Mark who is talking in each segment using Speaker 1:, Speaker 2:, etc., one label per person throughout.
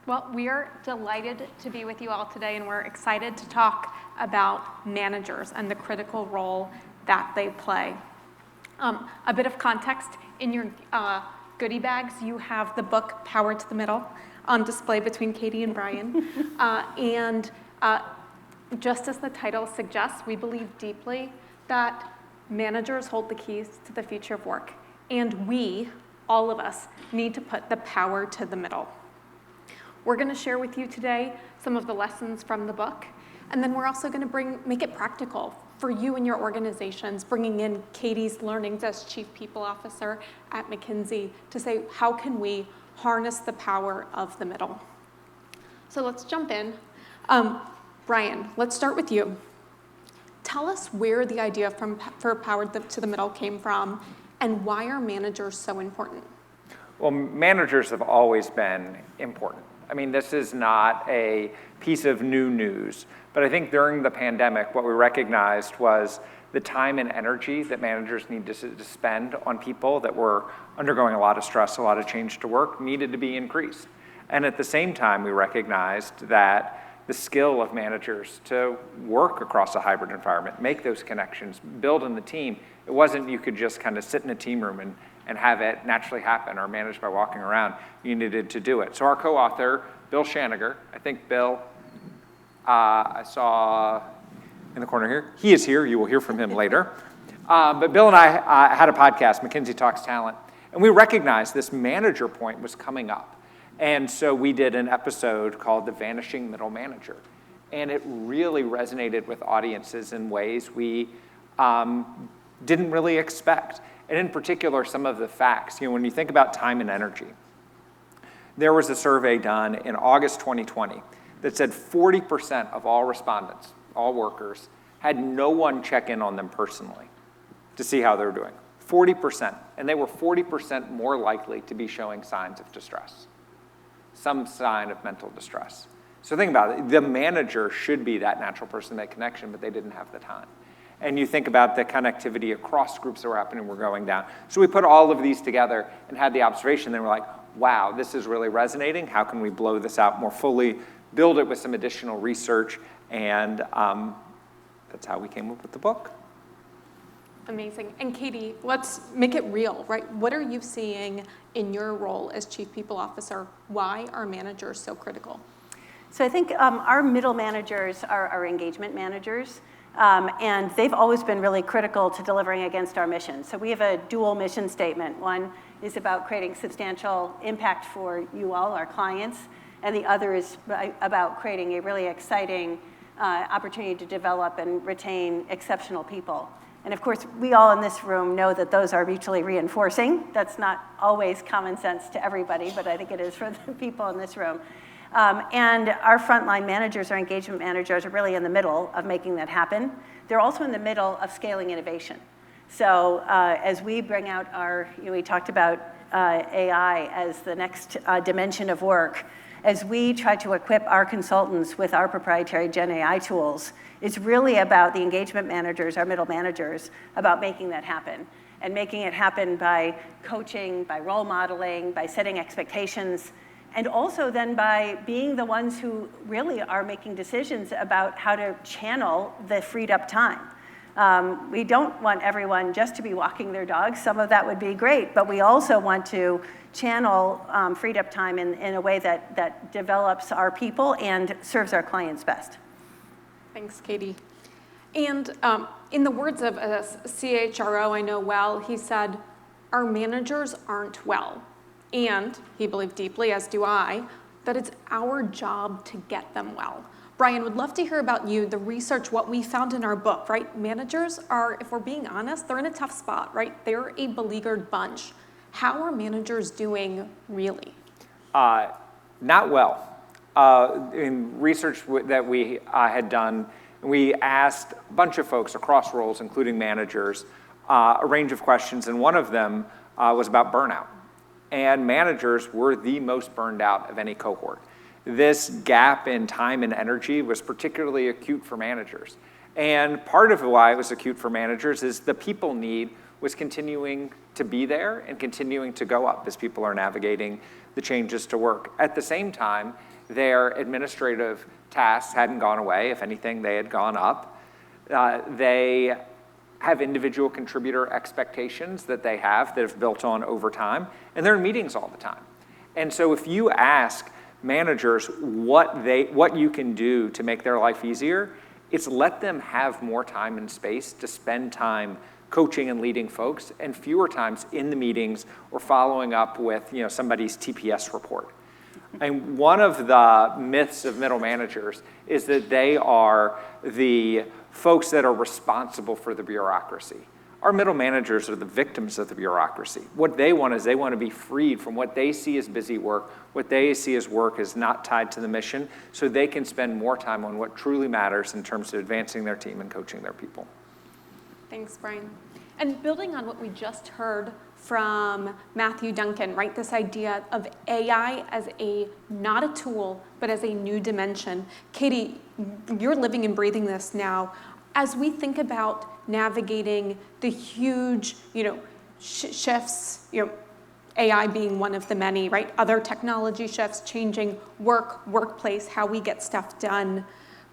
Speaker 1: Well, we are delighted to be with you all today, and we're excited to talk about managers and the critical role that they play. A bit of context, in your goodie bags, you have the book Power to the Middle on display between Katy and Bryan. Just as the title suggests, we believe deeply that managers hold the keys to the future of work, and we, all of us, need to put the power to the middle. We're going to share with you today some of the lessons from the book, and then we're also going to make it practical for you and your organizations, bringing in Katy's learnings as Chief People Officer at McKinsey to say, how can we harness the power of the middle? So let's jump in. Bryan, let's start with you. Tell us where the idea for Power to the Middle came from, and why are managers so important?
Speaker 2: Well, managers have always been important. I mean, this is not a piece of new news, but I think during the pandemic, what we recognized was the time and energy that managers need to spend on people that were undergoing a lot of stress, a lot of change to work, needed to be increased. And at the same time, we recognized that the skill of managers to work across a hybrid environment, make those connections, build in the team. It wasn't you could just kind of sit in a team room and have it naturally happen or manage by walking around. You needed to do it. So our co-author, Bill Shanager, I think Bill, I saw in the corner here. He is here. You will hear from him later. But Bill and I had a podcast, McKinsey Talks Talent, and we recognized this manager point was coming up. And so we did an episode called The Vanishing Middle Manager. And it really resonated with audiences in ways we didn't really expect. And in particular, some of the facts. You know, when you think about time and energy, there was a survey done in August 2020 that said 40% of all respondents, all workers, had no one check in on them personally to see how they're doing. 40%. And they were 40% more likely to be showing signs of distress, some sign of mental distress. So think about it. The manager should be that natural person to make connection, but they didn't have the time. And you think about the connectivity across groups that were happening, we're going down. So we put all of these together and had the observation, then we're like, wow, this is really resonating. How can we blow this out more fully, build it with some additional research, and that's how we came up with the book.
Speaker 1: Amazing. And Katy, let's make it real, right? What are you seeing in your role as Chief People Officer? Why are managers so critical?
Speaker 3: So I think our middle managers are our engagement managers. And they've always been really critical to delivering against our mission. So we have a dual mission statement. One is about creating substantial impact for you all, our clients, and the other is about creating a really exciting opportunity to develop and retain exceptional people. And of course, we all in this room know that those are mutually reinforcing. That's not always common sense to everybody, but I think it is for the people in this room. And our frontline managers, our engagement managers, are really in the middle of making that happen. They're also in the middle of scaling innovation. So as we bring out we talked about AI as the next dimension of work. As we try to equip our consultants with our proprietary GenAI tools, it's really about the engagement managers, our middle managers, about making that happen. And making it happen by coaching, by role modeling, by setting expectations, and also then by being the ones who really are making decisions about how to channel the freed up time. We don't want everyone just to be walking their dogs. Some of that would be great, but we also want to channel freed up time in a way that develops our people and serves our clients best.
Speaker 1: Thanks, Katy. And in the words of a CHRO I know well, he said, our managers aren't well. And he believed deeply, as do I, that it's our job to get them well. Bryan, would love to hear about you, the research, what we found in our book, right? Managers are, if we're being honest, they're in a tough spot, right? They're a beleaguered bunch. How are managers doing really?
Speaker 2: Not well. In research that we had done, we asked a bunch of folks across roles, including managers, a range of questions, and one of them was about burnout. And managers were the most burned out of any cohort. This gap in time and energy was particularly acute for managers. And part of why it was acute for managers is the people need was continuing to be there and continuing to go up as people are navigating the changes to work. At the same time, their administrative tasks hadn't gone away. If anything, they had gone up. They have individual contributor expectations that have built on over time, and they're in meetings all the time. And so if you ask managers what you can do to make their life easier, it's let them have more time and space to spend time coaching and leading folks, and fewer times in the meetings or following up with somebody's TPS report. And one of the myths of middle managers is that they are the folks that are responsible for the bureaucracy. Our middle managers are the victims of the bureaucracy. What they want is they want to be freed from what they see as busy work, what they see as work is not tied to the mission, so they can spend more time on what truly matters in terms of advancing their team and coaching their people.
Speaker 1: Thanks, Bryan. And building on what we just heard from Matthew Duncan, right? This idea of AI as not a tool, but as a new dimension. Katy, you're living and breathing this now. As we think about navigating the huge, shifts, AI being one of the many, right? Other technology shifts, changing workplace, how we get stuff done.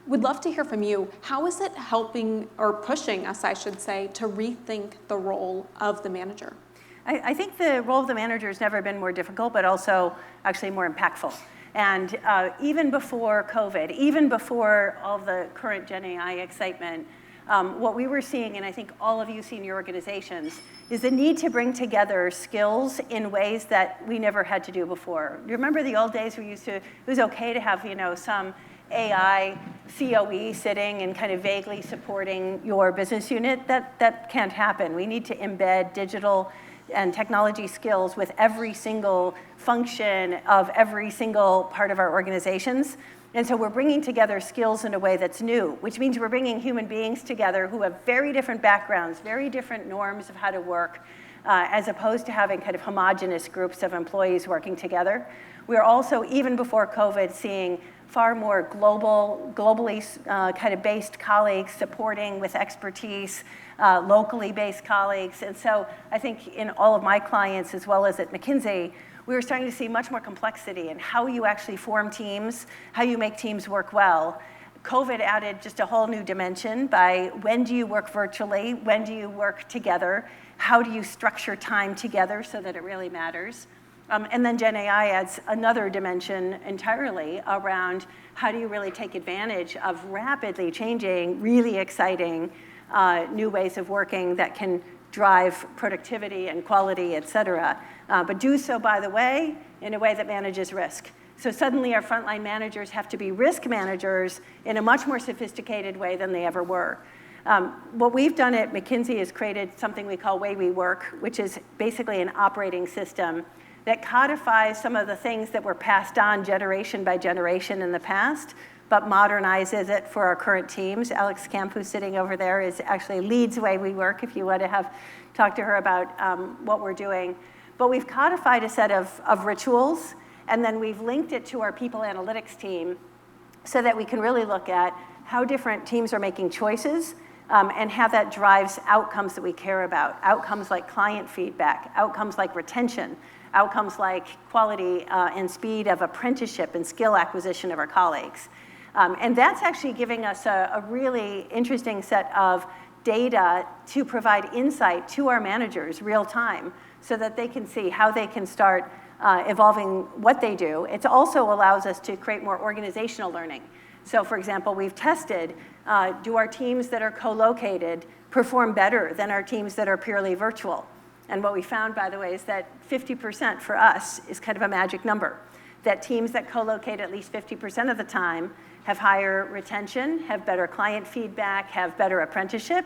Speaker 1: Would love to hear from you. How is it helping or pushing us, I should say, to rethink the role of the manager?
Speaker 3: I think the role of the manager has never been more difficult, but also actually more impactful. And even before COVID, even before all the current GenAI excitement, what we were seeing, and I think all of you see in your organizations, is the need to bring together skills in ways that we never had to do before. You remember the old days where it was okay to have, some AI COE sitting and kind of vaguely supporting your business unit? That can't happen. We need to embed digital and technology skills with every single function of every single part of our organizations. And so we're bringing together skills in a way that's new, which means we're bringing human beings together who have very different backgrounds, very different norms of how to work, as opposed to having kind of homogenous groups of employees working together. We're also, even before COVID, seeing far more globally kind of based colleagues supporting with expertise, locally based colleagues. And so I think in all of my clients, as well as at McKinsey, we were starting to see much more complexity in how you actually form teams, how you make teams work well. COVID added just a whole new dimension by when do you work virtually, when do you work together, how do you structure time together so that it really matters. And then GenAI adds another dimension entirely around how do you really take advantage of rapidly changing, really exciting new ways of working that can drive productivity and quality, et cetera. But do so, by the way, in a way that manages risk. So suddenly our frontline managers have to be risk managers in a much more sophisticated way than they ever were. What we've done at McKinsey is created something we call Way We Work, which is basically an operating system that codifies some of the things that were passed on generation by generation in the past, but modernizes it for our current teams. Alex Camp, who's sitting over there, actually leads Way We Work, if you want to talk to her about what we're doing. But we've codified a set of rituals, and then we've linked it to our people analytics team so that we can really look at how different teams are making choices and how that drives outcomes that we care about. Outcomes like client feedback, outcomes like retention, outcomes like quality and speed of apprenticeship and skill acquisition of our colleagues. And that's actually giving us a really interesting set of data to provide insight to our managers real time so that they can see how they can start evolving what they do. It also allows us to create more organizational learning. So for example, we've tested, do our teams that are co-located perform better than our teams that are purely virtual? And what we found, by the way, is that 50% for us is kind of a magic number. That teams that co-locate at least 50% of the time have higher retention, have better client feedback, have better apprenticeship.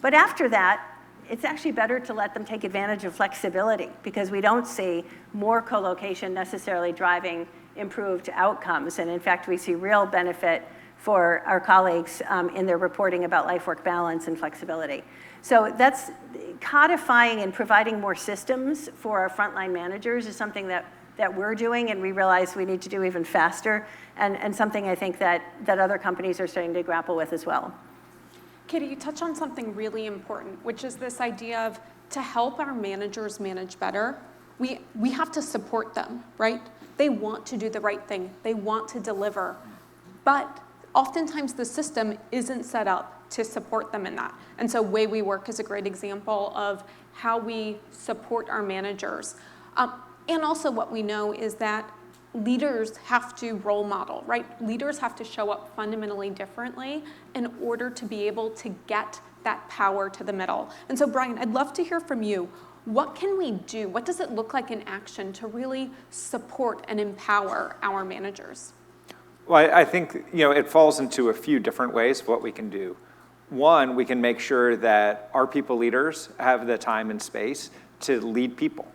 Speaker 3: But after that, it's actually better to let them take advantage of flexibility because we don't see more co-location necessarily driving improved outcomes. And in fact, we see real benefit for our colleagues in their reporting about life-work balance and flexibility. So that's codifying and providing more systems for our frontline managers is something that we're doing and we realize we need to do even faster and something I think that other companies are starting to grapple with as well.
Speaker 1: Katy, you touch on something really important, which is this idea of to help our managers manage better, we have to support them, right? They want to do the right thing. They want to deliver. But oftentimes the system isn't set up to support them in that. And so Way We Work is a great example of how we support our managers. And also what we know is that leaders have to role model, right? Leaders have to show up fundamentally differently in order to be able to get that power to the middle. And so Bryan, I'd love to hear from you. What can we do? What does it look like in action to really support and empower our managers?
Speaker 2: Well, I think it falls into a few different ways of what we can do. One, we can make sure that our people leaders have the time and space to lead people.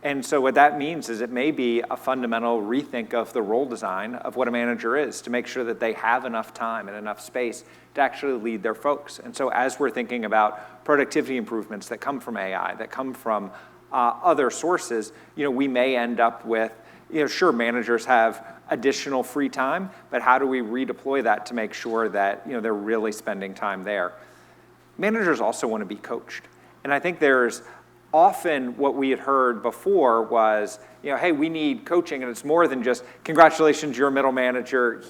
Speaker 2: And so what that means is it may be a fundamental rethink of the role design of what a manager is to make sure that they have enough time and enough space to actually lead their folks. And so as we're thinking about productivity improvements that come from AI, that come from other sources, we may end up with, sure, managers have additional free time, but how do we redeploy that to make sure that they're really spending time there? Managers also want to be coached. And I think there's often what we had heard before was, hey, we need coaching, and it's more than just, congratulations, you're a middle manager,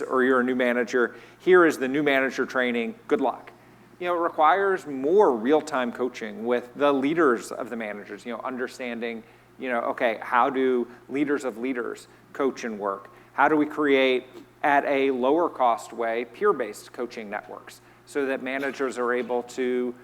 Speaker 2: or you're a new manager, here is the new manager training, good luck. It requires more real-time coaching with the leaders of the managers, understanding, okay, how do leaders of leaders coach and work? How do we create, at a lower cost way, peer-based coaching networks so that managers are able to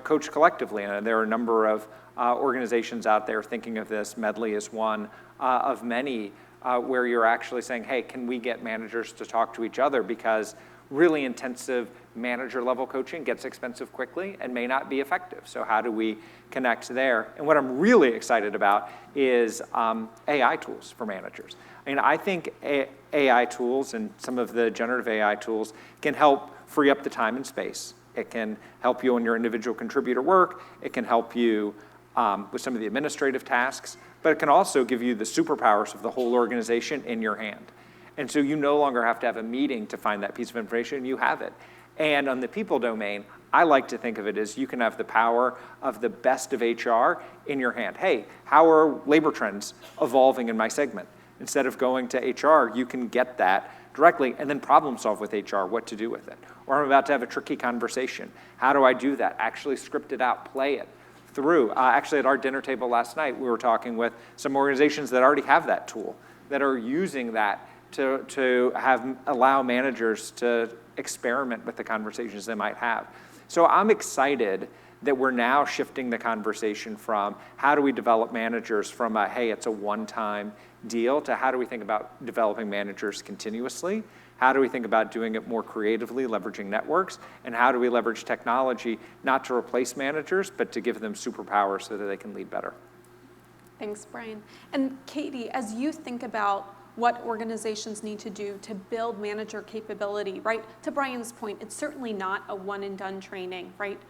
Speaker 2: coach collectively? And there are a number of organizations out there thinking of this. Medley is one of many where you're actually saying, hey, can we get managers to talk to each other? Because really intensive manager-level coaching gets expensive quickly and may not be effective. So how do we connect there? And what I'm really excited about is AI tools for managers. I think AI tools and some of the generative AI tools can help free up the time and space. It can help you on your individual contributor work. It can help you with some of the administrative tasks, but it can also give you the superpowers of the whole organization in your hand. And so you no longer have to have a meeting to find that piece of information, you have it. And on the people domain, I like to think of it as you can have the power of the best of HR in your hand. Hey, how are labor trends evolving in my segment? Instead of going to HR, you can get that directly and then problem solve with HR what to do with it. Or I'm about to have a tricky conversation. How do I do that? Actually script it out, play it through. Actually, at our dinner table last night, we were talking with some organizations that already have that tool, that are using that to allow managers to experiment with the conversations they might have. So I'm excited that we're now shifting the conversation from how do we develop managers from a, hey, it's a one-time deal, to how do we think about developing managers continuously? How do we think about doing it more creatively, leveraging networks? And how do we leverage technology not to replace managers, but to give them superpowers so that they can lead better?
Speaker 1: Thanks, Bryan. And Katy, as you think about what organizations need to do to build manager capability, right? To Bryan's point, it's certainly not a one and done training, right?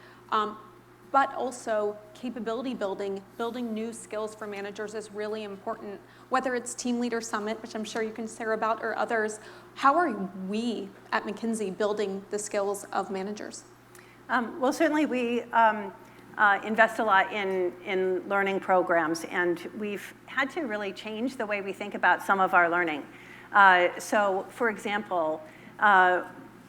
Speaker 1: But also capability building new skills for managers is really important. Whether it's Team Leader Summit, which I'm sure you can share about, or others, how are we at McKinsey building the skills of managers?
Speaker 3: Well, certainly we invest a lot in learning programs, and we've had to really change the way we think about some of our learning. So, for example,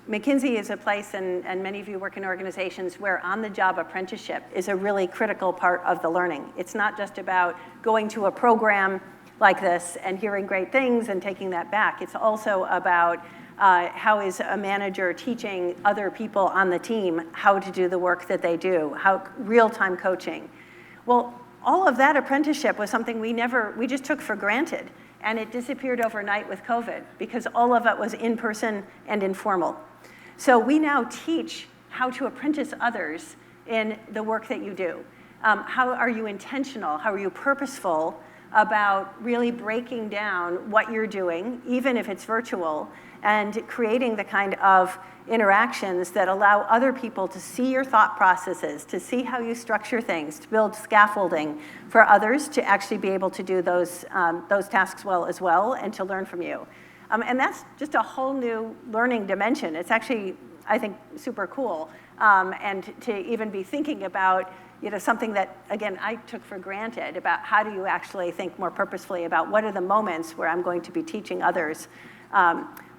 Speaker 3: McKinsey is a place, and many of you work in organizations, where on-the-job apprenticeship is a really critical part of the learning. It's not just about going to a program like this and hearing great things and taking that back. It's also about how is a manager teaching other people on the team how to do the work that they do, how real-time coaching. Well, all of that apprenticeship was something we just took for granted, and it disappeared overnight with COVID because all of it was in person and informal. So we now teach how to apprentice others in the work that you do. How are you intentional? How are you purposeful about really breaking down what you're doing, even if it's virtual, and creating the kind of interactions that allow other people to see your thought processes, to see how you structure things, to build scaffolding for others to actually be able to do those tasks well as well, and to learn from you. And that's just a whole new learning dimension. It's actually, I think, super cool. And to even be thinking about something that, again, I took for granted about how do you actually think more purposefully about what are the moments where I'm going to be teaching others.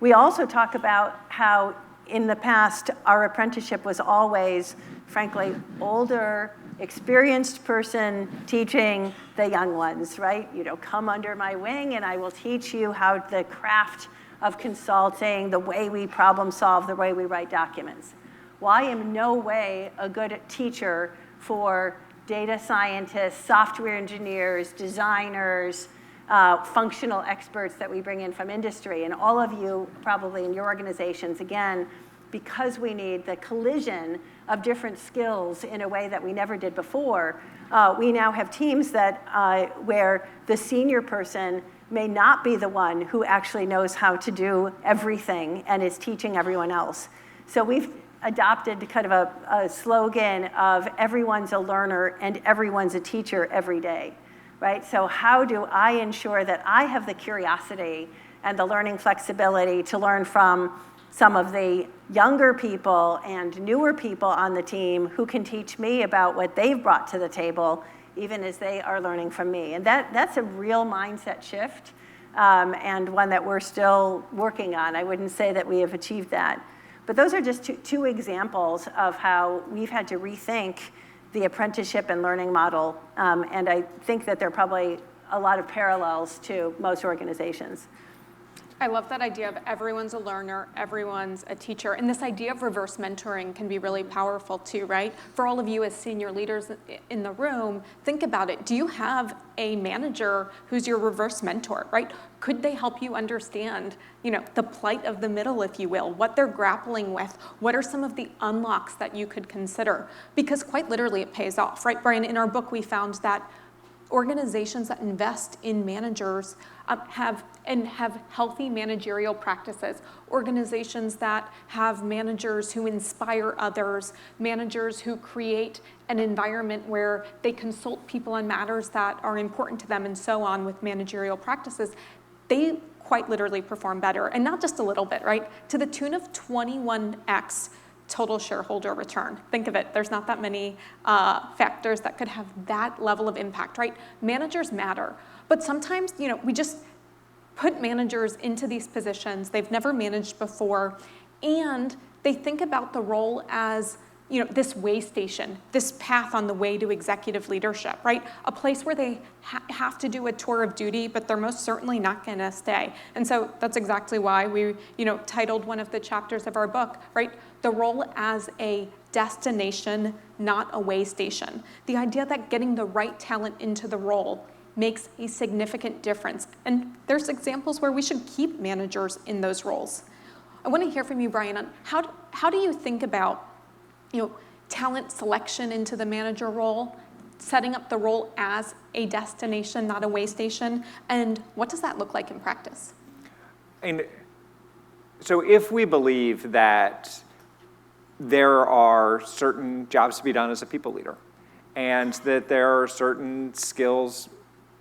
Speaker 3: We also talk about how in the past, our apprenticeship was always, frankly, older, experienced person teaching the young ones, right? Come under my wing and I will teach you how the craft of consulting, the way we problem solve, the way we write documents. Well, I am in no way a good teacher for data scientists, software engineers, designers, functional experts that we bring in from industry. And all of you probably in your organizations, again, because we need the collision of different skills in a way that we never did before, we now have teams that where the senior person may not be the one who actually knows how to do everything and is teaching everyone else. So we've adopted kind of a slogan of everyone's a learner and everyone's a teacher every day, right? So how do I ensure that I have the curiosity and the learning flexibility to learn from some of the younger people and newer people on the team who can teach me about what they've brought to the table, even as they are learning from me. And that's a real mindset shift, and one that we're still working on. I wouldn't say that we have achieved that. But those are just two examples of how we've had to rethink the apprenticeship and learning model. And I think that there are probably a lot of parallels to most organizations.
Speaker 1: I love that idea of everyone's a learner, everyone's a teacher. And this idea of reverse mentoring can be really powerful too, right? For all of you as senior leaders in the room, think about it. Do you have a manager who's your reverse mentor, right? Could they help you understand, the plight of the middle, if you will, what they're grappling with? What are some of the unlocks that you could consider? Because quite literally it pays off, right? Bryan, in our book, we found that organizations that invest in managers have healthy managerial practices. Organizations that have managers who inspire others, managers who create an environment where they consult people on matters that are important to them and so on with managerial practices, they quite literally perform better. And not just a little bit, right? To the tune of 21x total shareholder return. Think of it, there's not that many factors that could have that level of impact, right? Managers matter, but sometimes, we just put managers into these positions they've never managed before, and they think about the role as, this way station, this path on the way to executive leadership, right? A place where they have to do a tour of duty, but they're most certainly not gonna stay. And so that's exactly why we, titled one of the chapters of our book, right? The role as a destination, not a way station. The idea that getting the right talent into the role makes a significant difference. And there's examples where we should keep managers in those roles. I want to hear from you, Bryan, on how do you think about talent selection into the manager role, setting up the role as a destination, not a way station, and what does that look like in practice?
Speaker 2: And so if we believe that there are certain jobs to be done as a people leader, and that there are certain skills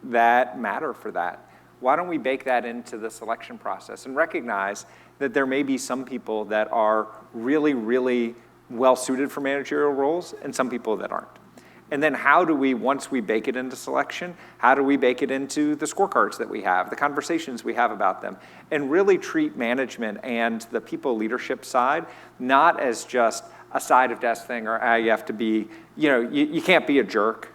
Speaker 2: that matter for that, why don't we bake that into the selection process and recognize that there may be some people that are really, really well suited for managerial roles and some people that aren't. And then how do we, once we bake it into selection, how do we bake it into the scorecards that we have, the conversations we have about them, and really treat management and the people leadership side not as just a side of desk thing or you have to be, you can't be a jerk,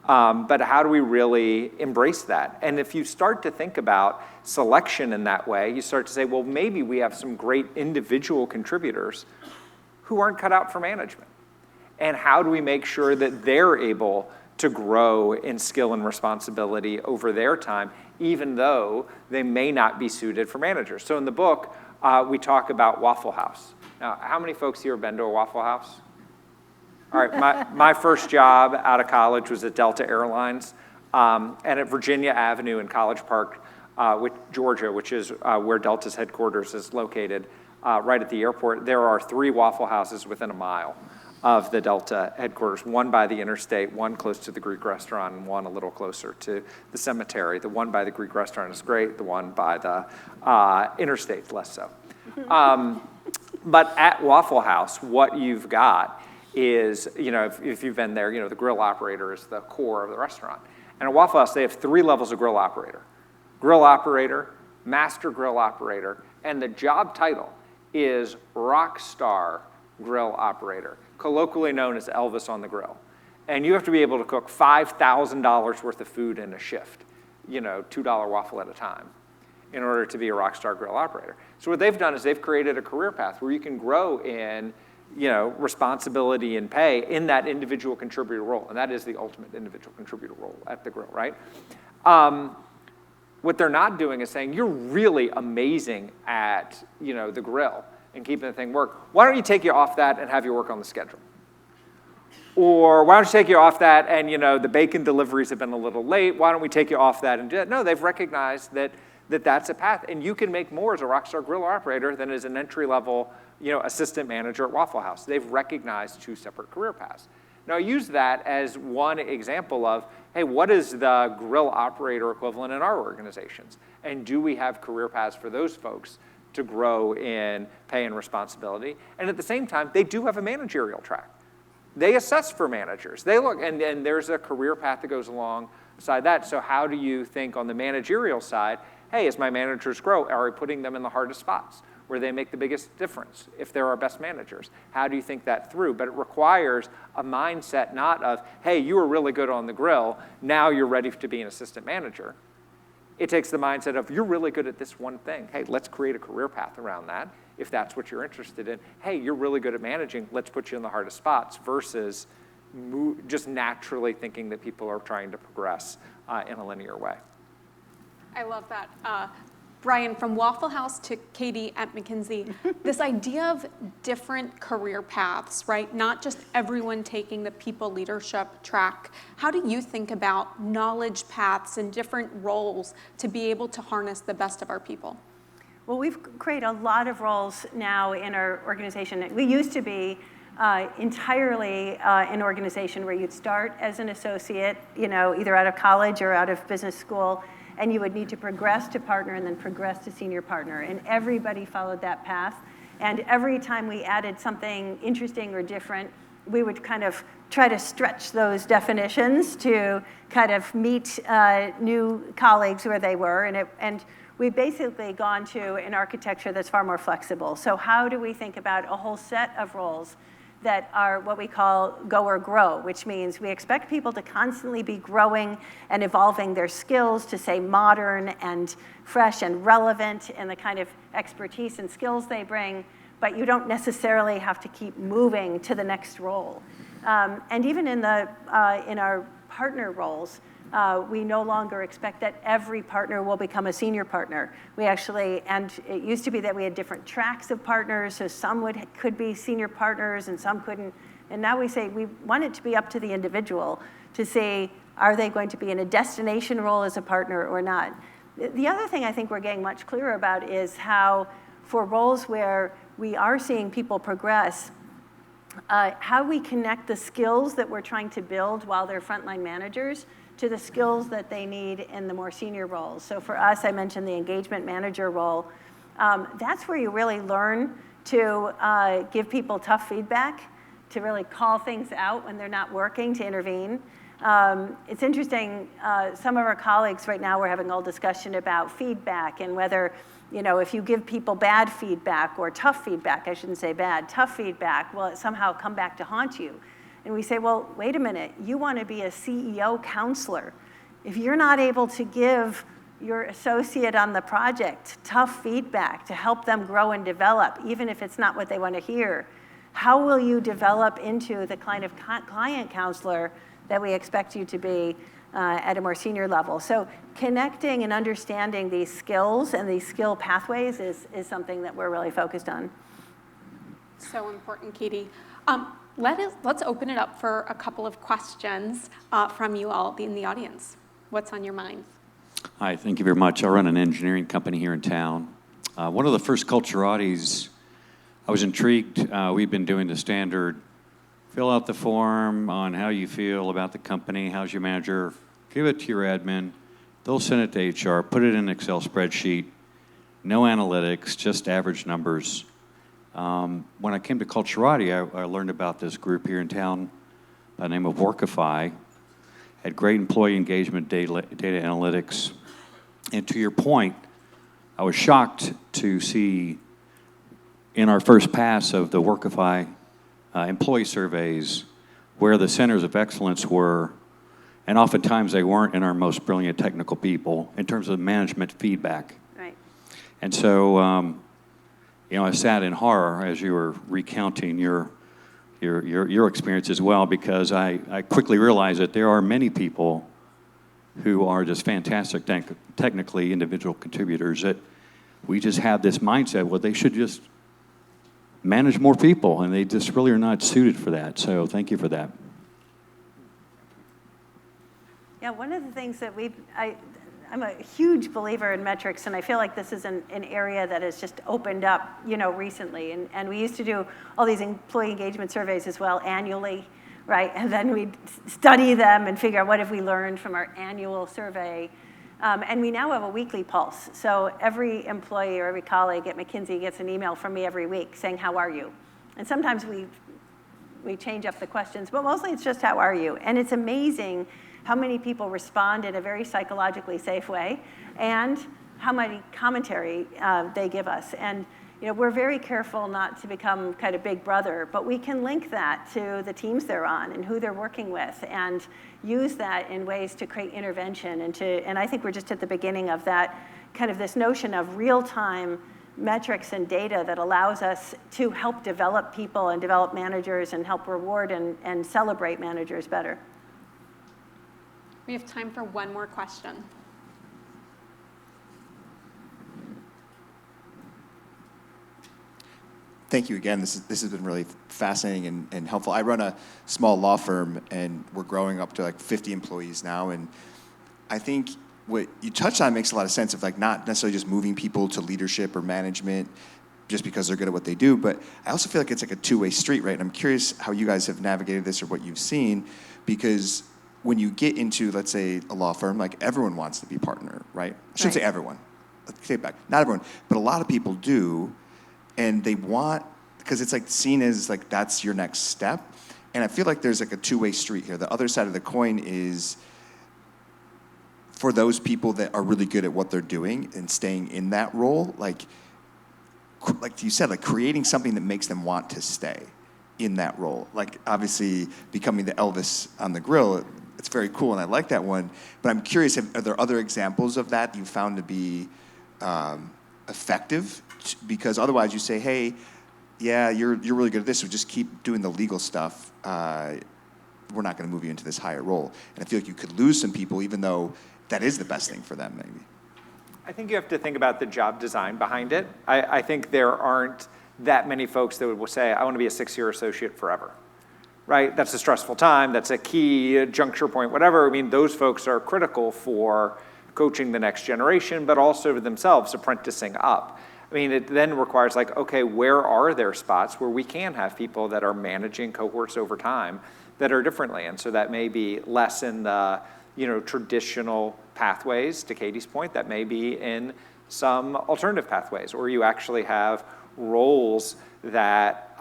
Speaker 2: but how do we really embrace that? And if you start to think about selection in that way, you start to say, well, maybe we have some great individual contributors who aren't cut out for management. And how do we make sure that they're able to grow in skill and responsibility over their time, even though they may not be suited for managers? So in the book, we talk about Waffle House. Now, how many folks here have been to a Waffle House? All right, my first job out of college was at Delta Airlines, and at Virginia Avenue in College Park, Georgia, which is where Delta's headquarters is located, right at the airport. There are 3 Waffle Houses within a mile of the Delta headquarters, one by the interstate, one close to the Greek restaurant, and one a little closer to the cemetery. The one by the Greek restaurant is great. The one by the interstate, less so. But at Waffle House, what you've got is, if you've been there, the grill operator is the core of the restaurant. And at Waffle House, they have 3 levels of grill operator, master grill operator, and the job title is rock star grill operator, colloquially known as Elvis on the grill. And you have to be able to cook $5,000 worth of food in a shift, $2 waffle at a time, in order to be a rock star grill operator. So what they've done is they've created a career path where you can grow in, responsibility and pay in that individual contributor role. And that is the ultimate individual contributor role at the grill, right? What they're not doing is saying, you're really amazing at, the grill and keeping the thing work. Why don't you take you off that and have you work on the schedule? Or why don't you take you off that and, the bacon deliveries have been a little late. Why don't we take you off that and do that? No, they've recognized that that's a path. And you can make more as a rockstar grill operator than as an entry-level, assistant manager at Waffle House. They've recognized 2 separate career paths. Now, I use that as one example of, hey, what is the grill operator equivalent in our organizations? And do we have career paths for those folks to grow in pay and responsibility? And at the same time, they do have a managerial track. They assess for managers. They look, and there's a career path that goes alongside that. So how do you think on the managerial side, hey, as my managers grow, are we putting them in the hardest spots where they make the biggest difference if they're our best managers? How do you think that through? But it requires a mindset not of, hey, you were really good on the grill, now you're ready to be an assistant manager. It takes the mindset of, you're really good at this one thing. Hey, let's create a career path around that if that's what you're interested in. Hey, you're really good at managing, let's put you in the hardest spots, versus just naturally thinking that people are trying to progress in a linear way.
Speaker 1: I love that. Bryan, from Waffle House to Katy at McKinsey, this idea of different career paths, right? Not just everyone taking the people leadership track. How do you think about knowledge paths and different roles to be able to harness the best of our people?
Speaker 3: Well, we've created a lot of roles now in our organization. We used to be entirely an organization where you'd start as an associate, either out of college or out of business school, and you would need to progress to partner and then progress to senior partner. And everybody followed that path. And every time we added something interesting or different, we would kind of try to stretch those definitions to kind of meet new colleagues where they were. And we've basically gone to an architecture that's far more flexible. So how do we think about a whole set of roles that are what we call go or grow, which means we expect people to constantly be growing and evolving their skills to stay modern and fresh and relevant in the kind of expertise and skills they bring, but you don't necessarily have to keep moving to the next role. And even in our partner roles, we no longer expect that every partner will become a senior partner. We actually, and it used to be that we had different tracks of partners, so some could be senior partners and some couldn't. And now we say we want it to be up to the individual to say, are they going to be in a destination role as a partner or not? The other thing I think we're getting much clearer about is how, for roles where we are seeing people progress, how we connect the skills that we're trying to build while they're frontline managers to the skills that they need in the more senior roles. So for us, I mentioned the engagement manager role. That's where you really learn to give people tough feedback, to really call things out when they're not working, to intervene. It's interesting, some of our colleagues right now, we're having a whole discussion about feedback and whether, if you give people bad feedback or tough feedback, I shouldn't say bad, tough feedback, will it somehow come back to haunt you? And we say, well, wait a minute, you want to be a CEO counselor. If you're not able to give your associate on the project tough feedback to help them grow and develop, even if it's not what they want to hear, how will you develop into the kind of client counselor that we expect you to be at a more senior level? So connecting and understanding these skills and these skill pathways is something that we're really focused on.
Speaker 1: So important, Katy. Let's open it up for a couple of questions from you all in the audience. What's on your mind?
Speaker 4: Hi, thank you very much. I run an engineering company here in town. One of the first Culturatis, I was intrigued. We've been doing the standard, fill out the form on how you feel about the company, how's your manager, give it to your admin, they'll send it to HR, put it in an Excel spreadsheet, no analytics, just average numbers. When I came to Culturati, I learned about this group here in town by the name of Workify. Had great employee engagement, data analytics. And to your point, I was shocked to see in our first pass of the Workify employee surveys where the centers of excellence were, and oftentimes they weren't in our most brilliant technical people in terms of management feedback.
Speaker 3: Right.
Speaker 4: And so, I sat in horror as you were recounting your experience as well, because I quickly realized that there are many people who are just fantastic technically individual contributors that we just have this mindset, well, they should just manage more people, and they just really are not suited for that. So thank you for that.
Speaker 3: Yeah, one of the things that I'm a huge believer in metrics, and I feel like this is an area that has just opened up, recently. And we used to do all these employee engagement surveys as well annually, right? And then we'd study them and figure out what have we learned from our annual survey. And we now have a weekly pulse. So every employee or every colleague at McKinsey gets an email from me every week saying, how are you? And sometimes we change up the questions, but mostly it's just, how are you? And it's amazing how many people respond in a very psychologically safe way, and how many commentary they give us. And we're very careful not to become kind of big brother, but we can link that to the teams they're on and who they're working with, and use that in ways to create intervention. And I think we're just at the beginning of that kind of this notion of real-time metrics and data that allows us to help develop people and develop managers and help reward and celebrate managers better.
Speaker 1: We have time for one more question.
Speaker 5: Thank you again. This has been really fascinating and helpful. I run a small law firm, and we're growing up to like 50 employees now. And I think what you touched on makes a lot of sense of like not necessarily just moving people to leadership or management just because they're good at what they do, but I also feel like it's like a two-way street, right? And I'm curious how you guys have navigated this or what you've seen, because when you get into, let's say, a law firm, like everyone wants to be partner, right? I shouldn't say everyone. Let's take it back. Not everyone, but a lot of people do, and they want, because it's like seen as like that's your next step. And I feel like there's like a two-way street here. The other side of the coin is for those people that are really good at what they're doing and staying in that role, like you said, like creating something that makes them want to stay in that role. Like obviously becoming the Elvis on the grill, it's very cool, and I like that one. But I'm curious, are there other examples of that you found to be effective? Because otherwise you say, hey, yeah, you're really good at this, so just keep doing the legal stuff. We're not going to move you into this higher role. And I feel like you could lose some people, even though that is the best thing for them, maybe.
Speaker 2: I think you have to think about the job design behind it. I think there aren't that many folks that would say, I want to be a 6-year associate forever, right? That's a stressful time. That's a key juncture point, whatever. I mean, those folks are critical for coaching the next generation, but also for themselves apprenticing up. I mean, it then requires like, okay, where are there spots where we can have people that are managing cohorts over time that are differently? And so that may be less in the, traditional pathways, to Katy's point, that may be in some alternative pathways, or you actually have roles that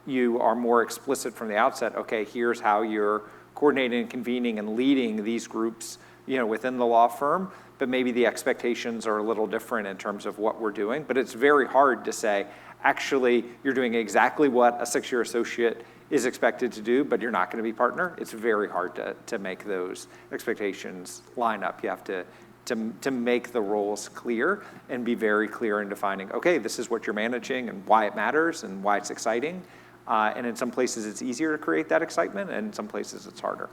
Speaker 2: you are more explicit from the outset. Okay, here's how you're coordinating and convening and leading these groups, within the law firm, but maybe the expectations are a little different in terms of what we're doing. But it's very hard to say, actually, you're doing exactly what a 6-year associate is expected to do, but you're not going to be partner. It's very hard to make those expectations line up. You have to make the roles clear and be very clear in defining, okay, this is what you're managing and why it matters and why it's exciting. And in some places it's easier to create that excitement, and in some places it's harder.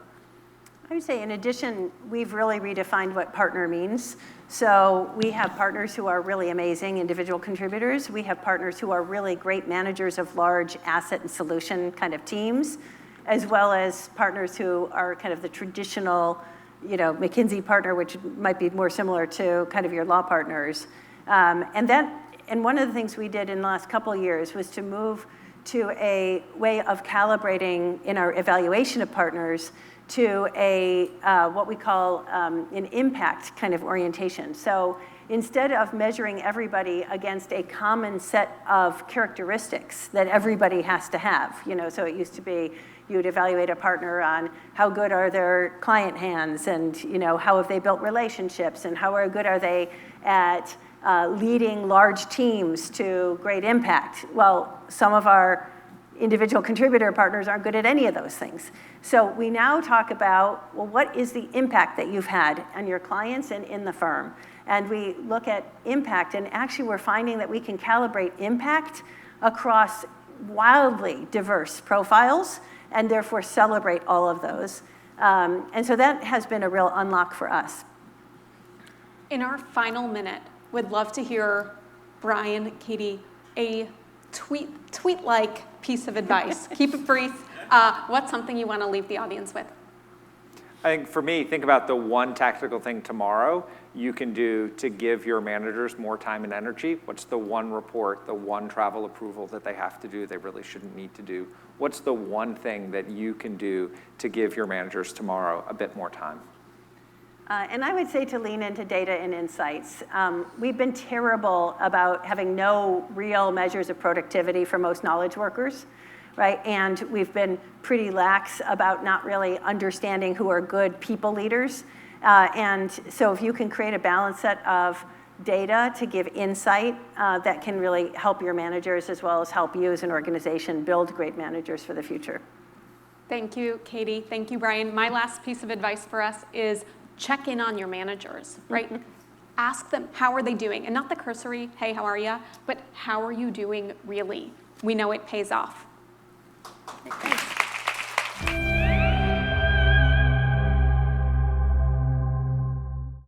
Speaker 3: I would say, in addition, we've really redefined what partner means. So we have partners who are really amazing individual contributors. We have partners who are really great managers of large asset and solution kind of teams, as well as partners who are kind of the traditional, McKinsey partner, which might be more similar to kind of your law partners. And one of the things we did in the last couple of years was to move to a way of calibrating in our evaluation of partners to a what we call an impact kind of orientation. So instead of measuring everybody against a common set of characteristics that everybody has to have, so it used to be you would evaluate a partner on how good are their client hands and, how have they built relationships and how good are they at leading large teams to great impact. Well, some of our individual contributor partners aren't good at any of those things. So we now talk about, well, what is the impact that you've had on your clients and in the firm? And we look at impact, and actually we're finding that we can calibrate impact across wildly diverse profiles and therefore celebrate all of those. And so that has been a real unlock for us.
Speaker 1: In our final minute, would love to hear Bryan, Katy, a tweet-like piece of advice. Keep it brief. What's something you want to leave the audience with?
Speaker 2: I think for me, think about the one tactical thing tomorrow you can do to give your managers more time and energy. What's the one report, the one travel approval that they have to do they really shouldn't need to do? What's the one thing that you can do to give your managers tomorrow a bit more time?
Speaker 3: And I would say to lean into data and insights. We've been terrible about having no real measures of productivity for most knowledge workers, right? And we've been pretty lax about not really understanding who are good people leaders. And so if you can create a balanced set of data to give insight that can really help your managers as well as help you as an organization build great managers for the future.
Speaker 1: Thank you, Katy. Thank you, Bryan. My last piece of advice for us is check in on your managers, right? Ask them, how are they doing? And not the cursory, hey, how are you? But how are you doing really? We know it pays off.